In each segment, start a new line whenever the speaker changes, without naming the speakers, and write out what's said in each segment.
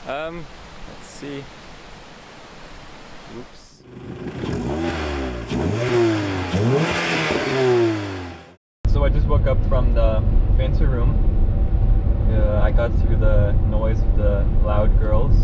Let's see. Oops. So I just woke up from the fancy room. I got through the noise of the loud girls.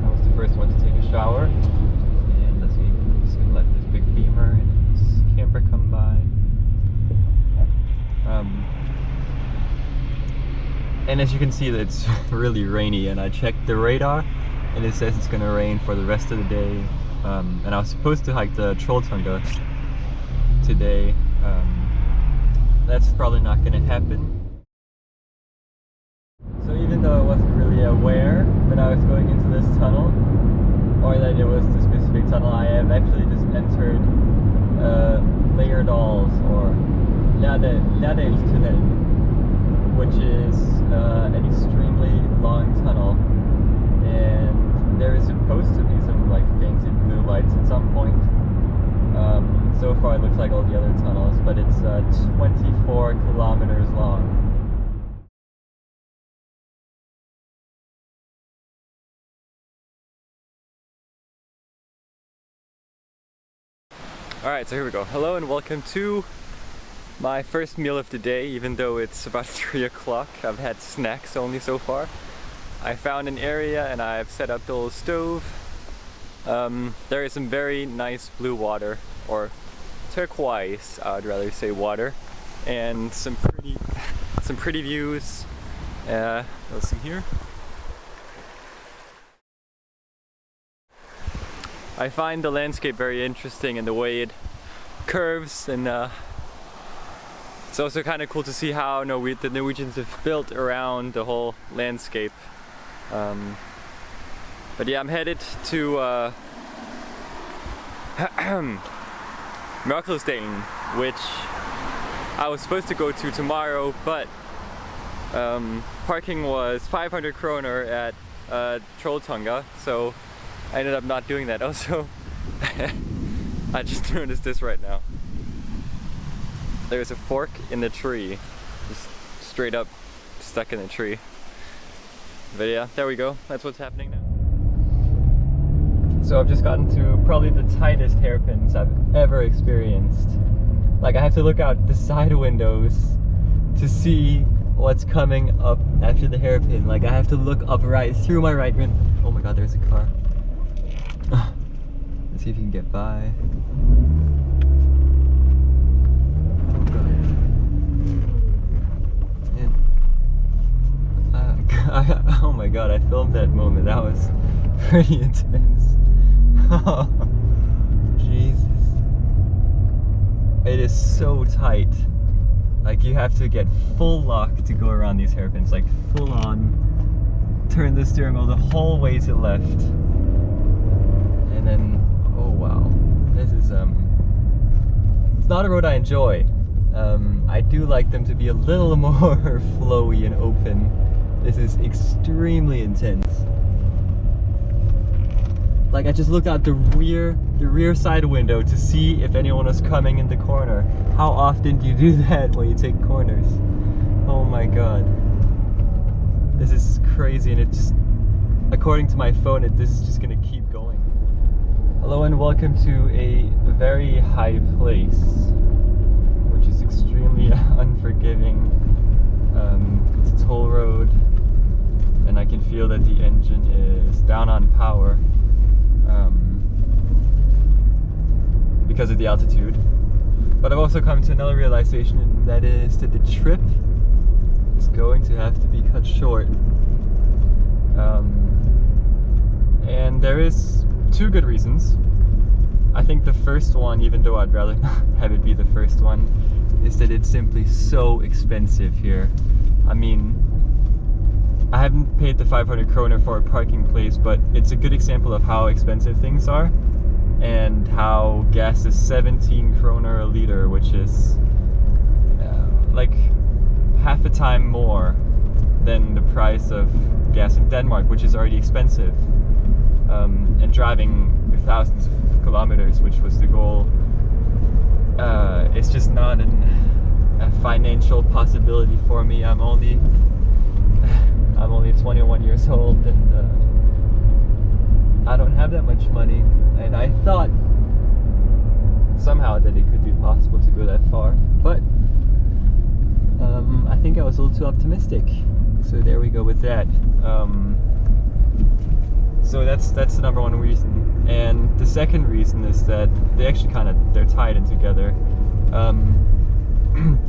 I was the first one to take a shower. And let's see, I'm just gonna let this big beamer and this camper come by. And as you can see, it's really rainy, and I checked the radar and it says it's gonna rain for the rest of the day. And I was supposed to hike the Trolltunga today. That's probably not gonna happen. So even though I wasn't really aware that I was going into this tunnel, or that it was the specific tunnel, I have actually just entered Layerdals, or Laddelstunnel, which is an extremely long tunnel, and there is supposed to be some like fancy blue lights at some point. So far it looks like all the other tunnels, but it's 24 kilometers long. Alright, so here we go. Hello and welcome to my first meal of the day, even though it's about 3 o'clock. I've had snacks only so far. I found an area and I've set up the little stove. There is some very nice blue water, or turquoise, I'd rather say water, and some pretty views. Let's see here. I find the landscape very interesting in the way it curves, and it's also kind of cool to see how the Norwegians have built around the whole landscape. But yeah, I'm headed to Mørklesten, which I was supposed to go to tomorrow, but parking was 500 kroner at Trolltunga, so I ended up not doing that. Also, I just noticed this right now. There's a fork in the tree, just straight up stuck in the tree. But yeah, there we go. That's what's happening now. So I've just gotten to probably the tightest hairpins I've ever experienced. Like, I have to look out the side windows to see what's coming up after the hairpin. Like, I have to look up right through my right window. Oh my god, there's a car. Let's see if you can get by. Oh god. Oh my god, I filmed that moment. That was pretty intense. Oh, Jesus. It is so tight. Like, you have to get full lock to go around these hairpins. Like, full on. Turn the steering wheel the whole way to left. And then, oh wow, this is it's not a road I enjoy. I do like them to be a little more flowy and open. This is extremely intense. Like, I just looked out the rear side window to see if anyone was coming in the corner. How often do you do that when you take corners? Oh my god. This is crazy, and it just, according to my phone, this is just gonna keep going. Hello and welcome to a very high place, which is extremely unforgiving. It's a toll road, and I can feel that the engine is down on power because of the altitude. But I've also come to another realization, and that is that the trip is going to have to be cut short. And there is 2 good reasons. I think the first one, even though I'd rather not have it be the first one, is that it's simply so expensive here. I mean, I haven't paid the 500 kroner for a parking place, but it's a good example of how expensive things are, and how gas is 17 kroner a liter, which is like half a time more than the price of gas in Denmark, which is already expensive. And driving thousands of kilometers, which was the goal, it's just not a financial possibility for me. I'm I'm only 21 years old, and I don't have that much money, and I thought somehow that it could be possible to go that far, but I think I was a little too optimistic. So there we go with that. So that's the number one reason, and the second reason is that they actually they're tied in together.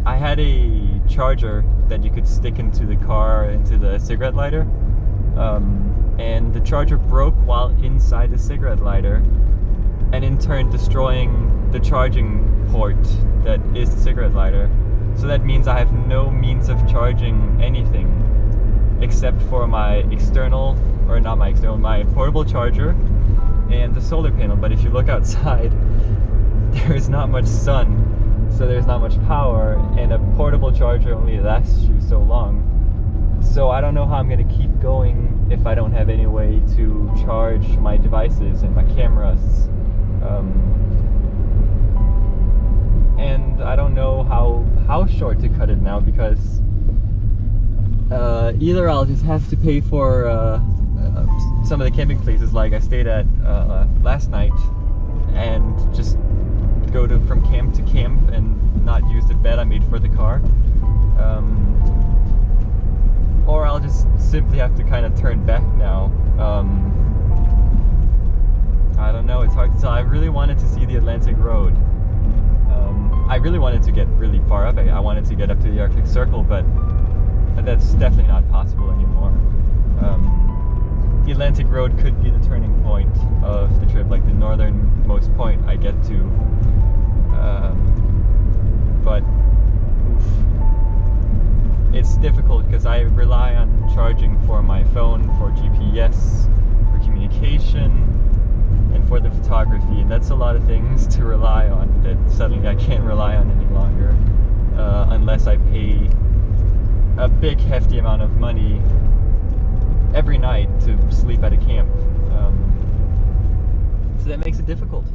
I had a charger that you could stick into the car, into the cigarette lighter, and the charger broke while inside the cigarette lighter, and in turn destroying the charging port that is the cigarette lighter. So that means I have no means of charging anything except for my my portable charger and the solar panel. But if you look outside, there is not much sun, so there's not much power, and a portable charger only lasts you so long. So I don't know how I'm going to keep going if I don't have any way to charge my devices and my cameras. And I don't know how short to cut it now, because either I'll just have to pay for some of the camping places like I stayed at last night, and just go from camp to camp and not use the bed I made for the car, or I'll just simply have to kind of turn back now. I don't know, it's hard to tell. I really wanted to see the Atlantic Road. I really wanted to get really far up. I wanted to get up to the Arctic Circle, but that's definitely not possible anymore. The Atlantic Road could be the turning point of the trip, like the northernmost point I get to. But oof, it's difficult because I rely on charging for my phone, for GPS, for communication, and for the photography, and that's a lot of things to rely on that suddenly I can't rely on any longer, unless I pay a big hefty amount of money every night to sleep at a camp. So that makes it difficult.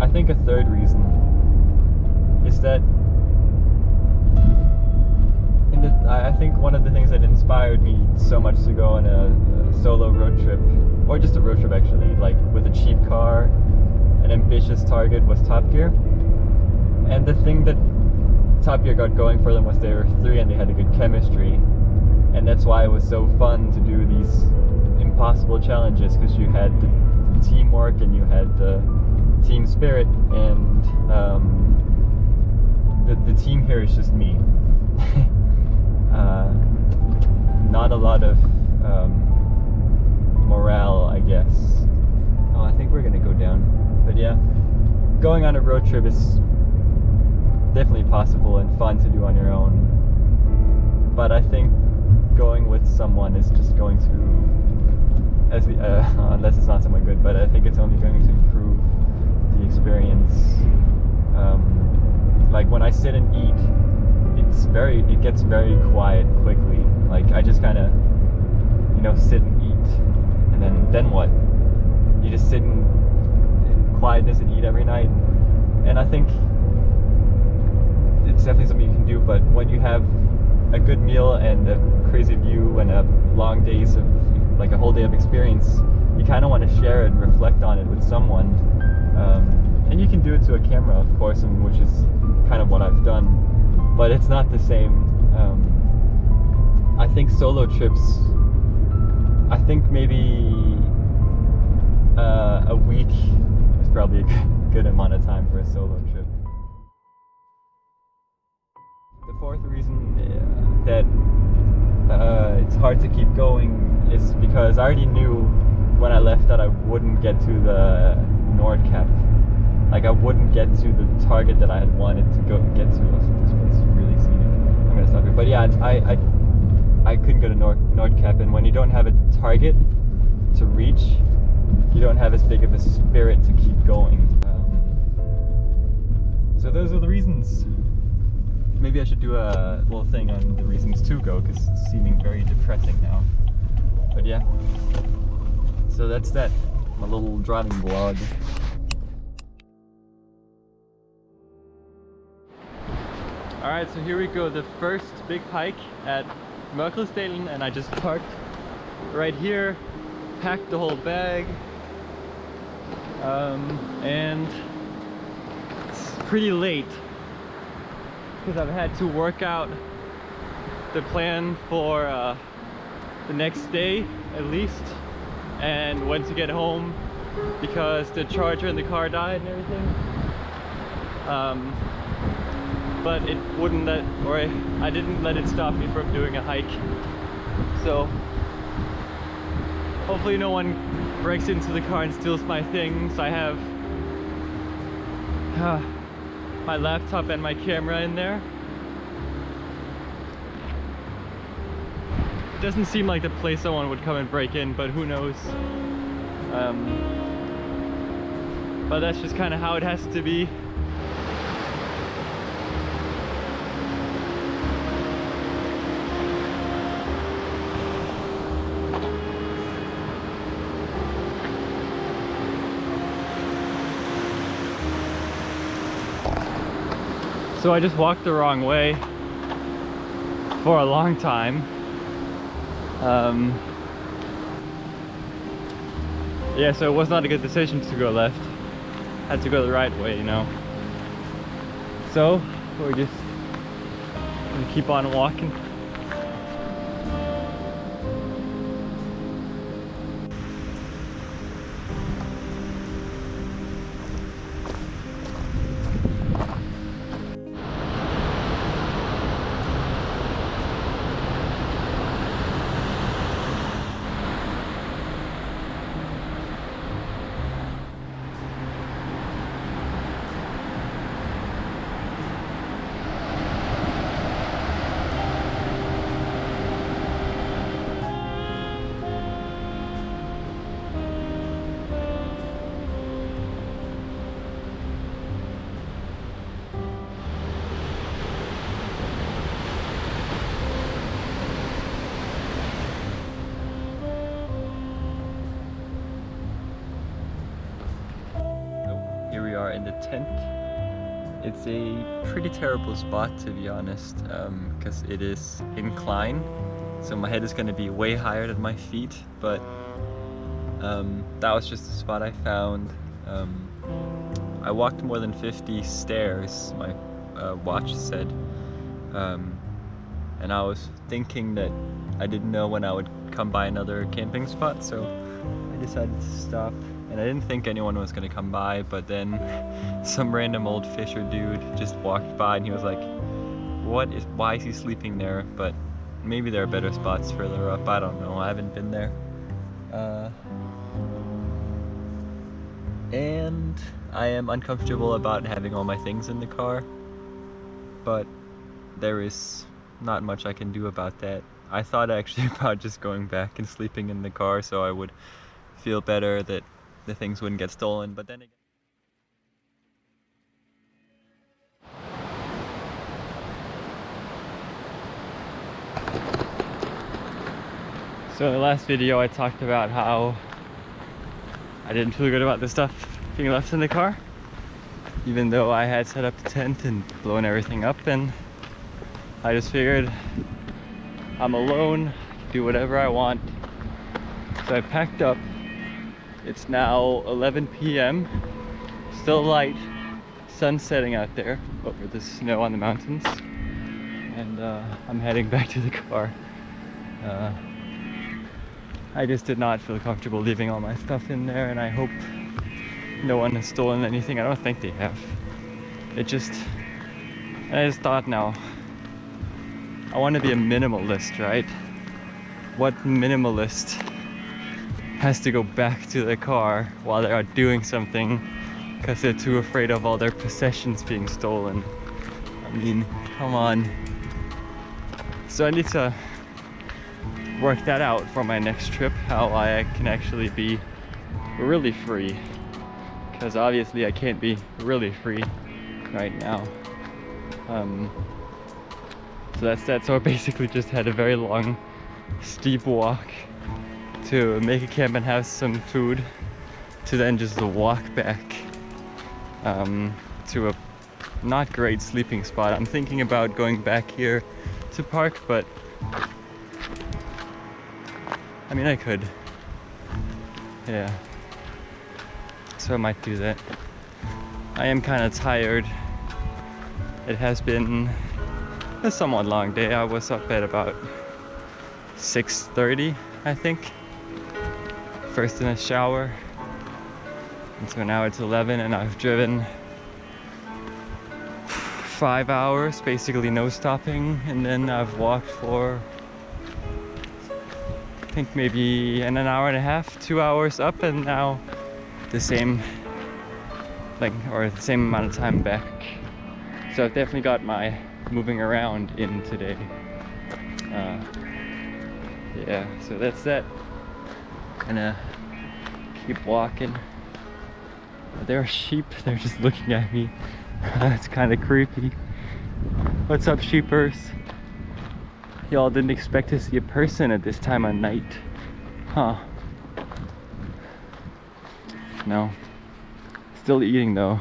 I think a third reason is that I think one of the things that inspired me so much to go on a solo road trip, or just a road trip actually, like with a cheap car, an ambitious target, was Top Gear. And the thing that Top Gear got going for them was they were three and they had a good chemistry, and that's why it was so fun to do these impossible challenges, because you had the teamwork and you had the team spirit, and the team here is just me. Not a lot of morale, I guess. Oh, I think we're gonna go down. But yeah, going on a road trip is definitely possible and fun to do on your own. But I think going with someone is just going to, unless it's not someone good, but I think it's only going to improve the experience. Like when I sit and eat, it gets very quiet quickly. Like I just kind of, sit and eat, and then what? You just sit in quietness and eat every night. And I think it's definitely something you can do, but when you have a good meal and a crazy view and a long days of, like a whole day of experience, you kind of want to share it and reflect on it with someone. And you can do it to a camera, of course, and which is kind of what I've done, but it's not the same. I think solo trips, I think maybe a week is probably a good amount of time for a solo trip. The fourth reason that it's hard to keep going is because I already knew when I left that I wouldn't get to the Nord Cap. Like I wouldn't get to the target that I had wanted to get to. This place is really scenic. I'm gonna stop here. But yeah, I couldn't go to Nord Cap, and when you don't have a target to reach, you don't have as big of a spirit to keep going. So those are the reasons. Maybe I should do a little thing on the reasons to go, because it's seeming very depressing now. But yeah, so that's that. My little driving vlog. Alright, so here we go, the first big hike at Mørkledsdalen, and I just parked right here, packed the whole bag, and it's pretty late because I've had to work out the plan for the next day at least, and when to get home because the charger in the car died and everything. But it wouldn't let, or I didn't let it stop me from doing a hike. So hopefully no one breaks into the car and steals my things. I have my laptop and my camera in there. It doesn't seem like the place someone would come and break in, but who knows. But that's just kind of how it has to be. So I just walked the wrong way for a long time. Yeah, so it was not a good decision to go left. Had to go the right way, you know. So we're just gonna keep on walking. Here we are in the tent. It's a pretty terrible spot, to be honest, because it is incline, so my head is going to be way higher than my feet, but that was just the spot I found. I walked more than 50 stairs, my watch said, and I was thinking that I didn't know when I would come by another camping spot, so I decided to stop. And I didn't think anyone was gonna come by, but then some random old fisher dude just walked by and he was like, why is he sleeping there? But maybe there are better spots further up, I don't know, I haven't been there. And I am uncomfortable about having all my things in the car, but there is not much I can do about that. I thought actually about just going back and sleeping in the car so I would feel better that the things wouldn't get stolen, but then again. So in the last video I talked about how I didn't feel good about the stuff being left in the car, even though I had set up the tent and blown everything up, and I just figured I'm alone, I can do whatever I want. So I packed up. It's now 11 p.m. Still light, sun setting out there over the snow on the mountains, and I'm heading back to the car. I just did not feel comfortable leaving all my stuff in there, and I hope no one has stolen anything. I don't think they have. I just thought, now I want to be a minimalist, right? What minimalist has to go back to the car while they are doing something because they're too afraid of all their possessions being stolen? I mean, come on. So I need to work that out for my next trip, how I can actually be really free, because obviously I can't be really free right now. So that's that. So I basically just had a very long, steep walk to make a camp and have some food, to then just walk back to a not great sleeping spot. I'm thinking about going back here to park, but I mean, I could. Yeah. So I might do that. I am kind of tired. It has been a somewhat long day. I was up at about 6:30, I think. First in a shower. And so now it's 11 and I've driven 5 hours, basically no stopping. And then I've walked for, I think maybe an hour and a half, 2 hours up, and now the same or the same amount of time back. So I've definitely got my moving around in today. Yeah, so that's that. Gonna keep walking. There are sheep, they're just looking at me. That's kind of creepy. What's up, sheepers? Y'all didn't expect to see a person at this time of night, huh? No. Still eating though.